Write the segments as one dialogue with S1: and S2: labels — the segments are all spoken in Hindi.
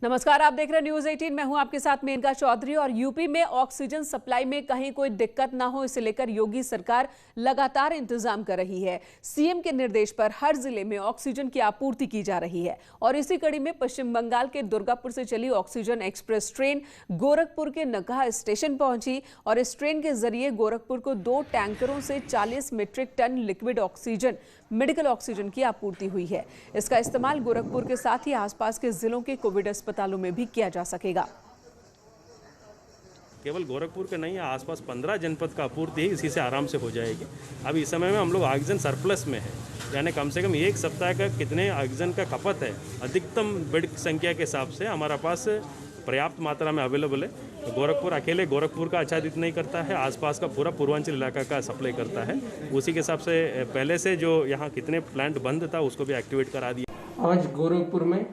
S1: नमस्कार, आप देख रहे हैं न्यूज 18। मैं हूं आपके साथ मेनका चौधरी। और यूपी में ऑक्सीजन सप्लाई में कहीं कोई दिक्कत ना हो, इसे लेकर योगी सरकार लगातार इंतजाम कर रही है। सीएम के निर्देश पर हर जिले में ऑक्सीजन की आपूर्ति की जा रही है। और इसी कड़ी में पश्चिम बंगाल के दुर्गापुर से चली ऑक्सीजन एक्सप्रेस ट्रेन गोरखपुर के नकहा स्टेशन पहुंची और इस ट्रेन के जरिए गोरखपुर को 2 टैंकरों से 40 metric tonne liquid oxygen, medical oxygen की आपूर्ति हुई है। इसका इस्तेमाल गोरखपुर के साथ ही आसपास के जिलों के कोविड अस्पतालों में भी किया जा सकेगा।
S2: केवल गोरखपुर के नहीं है, आसपास 15 जनपद का आपूर्ति इसी से आराम से हो जाएगी। अब इस समय में हम लोग ऑक्सीजन सरप्लस में है, यानी कम से कम एक सप्ताह का कितने ऑक्सीजन का खपत है, अधिकतम बेड संख्या के हिसाब से हमारा पास पर्याप्त मात्रा में अवेलेबल है। गोरखपुर अकेले गोरखपुर का आच्छादित नहीं करता है, आसपास का पूरा पूर्वांचल इलाका का सप्लाई करता है। उसी के हिसाब से पहले से जो यहाँ कितने प्लांट बंद था उसको भी एक्टिवेट करा दिया।
S3: आज गोरखपुर में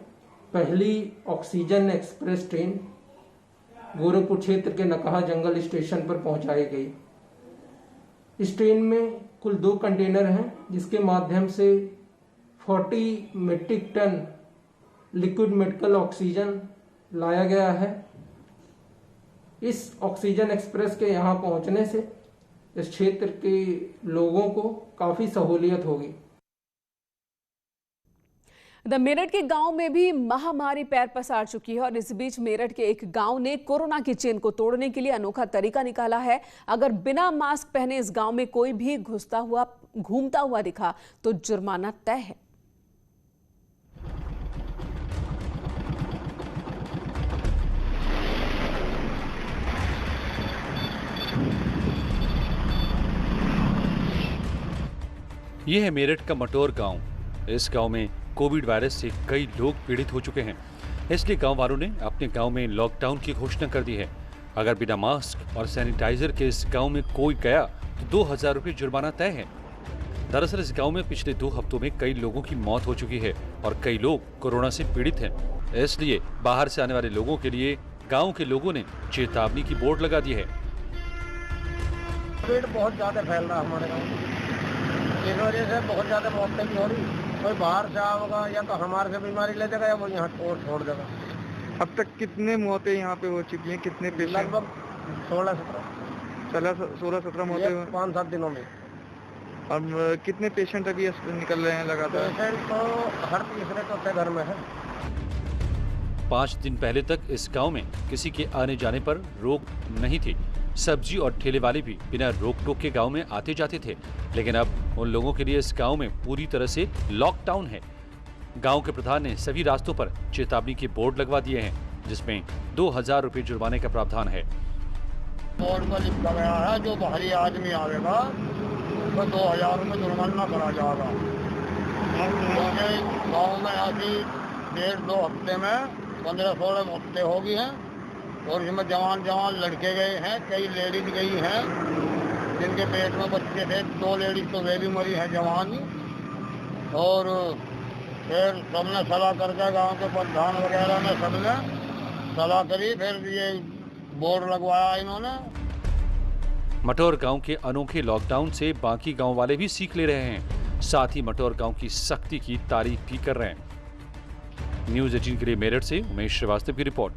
S3: पहली ऑक्सीजन एक्सप्रेस ट्रेन गोरखपुर क्षेत्र के नकहा जंगल स्टेशन पर पहुंचाई गई। इस ट्रेन में कुल 2 कंटेनर हैं, जिसके माध्यम से 40 metric tonne liquid medical oxygen लाया गया है। इस ऑक्सीजन एक्सप्रेस के यहाँ पहुंचने से इस क्षेत्र के लोगों को काफी सहूलियत होगी।
S1: मेरठ के गांव में भी महामारी पैर पसार चुकी है और इस बीच मेरठ के एक गांव ने कोरोना की चेन को तोड़ने के लिए अनोखा तरीका निकाला है। अगर बिना मास्क पहने इस गांव में कोई भी घूमता हुआ दिखा तो जुर्माना तय है।
S4: यह है मेरठ का मटोर गांव। इस गांव में कोविड वायरस से कई लोग पीड़ित हो चुके हैं, इसलिए गांव वालों ने अपने गांव में लॉकडाउन की घोषणा कर दी है। अगर बिना मास्क और सैनिटाइजर के इस गांव में कोई गया तो 2000 रुपये जुर्माना तय है। दरअसल इस गांव में पिछले 2 हफ्तों में कई लोगों की मौत हो चुकी है और कई लोग कोरोना से पीड़ित हैं। इसलिए बाहर से आने वाले लोगों के लिए गाँव के लोगों ने चेतावनी की बोर्ड लगा दी है।
S5: कोविड बहुत ज्यादा फैल रहा है हमारे गाँव, इस वजह से बहुत ज्यादा मौतें भी हो रही। कोई बाहर से आएगा या तो हमारे से बीमारी ले जाएगा या वो यहाँ छोड़ देगा।
S6: अब तक कितने मौतें यहाँ पे हो चुकी हैं? कितने पेशेंट?
S5: लगभग 16-17
S6: मौतें
S5: 5-7 दिनों में।
S6: अब कितने पेशेंट अभी निकल रहे हैं लगातार?
S5: पेशेंट तो हर तीसरे चौथे घर में है।
S4: 5 दिन पहले तक इस गांव में किसी के आने जाने पर रोक नहीं थी। सब्जी और ठेले वाले भी बिना रोक टोक के गांव में आते जाते थे, लेकिन अब उन लोगों के लिए इस गांव में पूरी तरह से लॉकडाउन है। गांव के प्रधान ने सभी रास्तों पर चेतावनी के बोर्ड लगवा दिए हैं, जिसमें 2000 रुपये जुर्माने का प्रावधान है।
S5: बोर्ड पर लिखा गया है जो बाहरी आदमी आएगा तो 2000 रुपये जुर्माना करा जाएगा। गाँव में अभी 1.5-2 हफ्ते में 15-16 हफ्ते हो गई हैं और इसमें जवान लड़के गए हैं, कई लेडीज गई हैं जिनके पेट में बच्चे थे। 2 लेडीज तो वे भी मरी हैं जवान। और फिर सबने सलाह करके गांव के प्रधान वगैरह ने सबने सलाह करी, फिर ये बोर्ड लगवाया इन्होंने।
S4: मटोर गांव के अनोखे लॉकडाउन से बाकी गांव वाले भी सीख ले रहे हैं, साथ ही मटोर गांव की सख्ती की तारीफ भी कर रहे हैं। न्यूज 18 के लिए मेरठ से उमेश श्रीवास्तव की रिपोर्ट।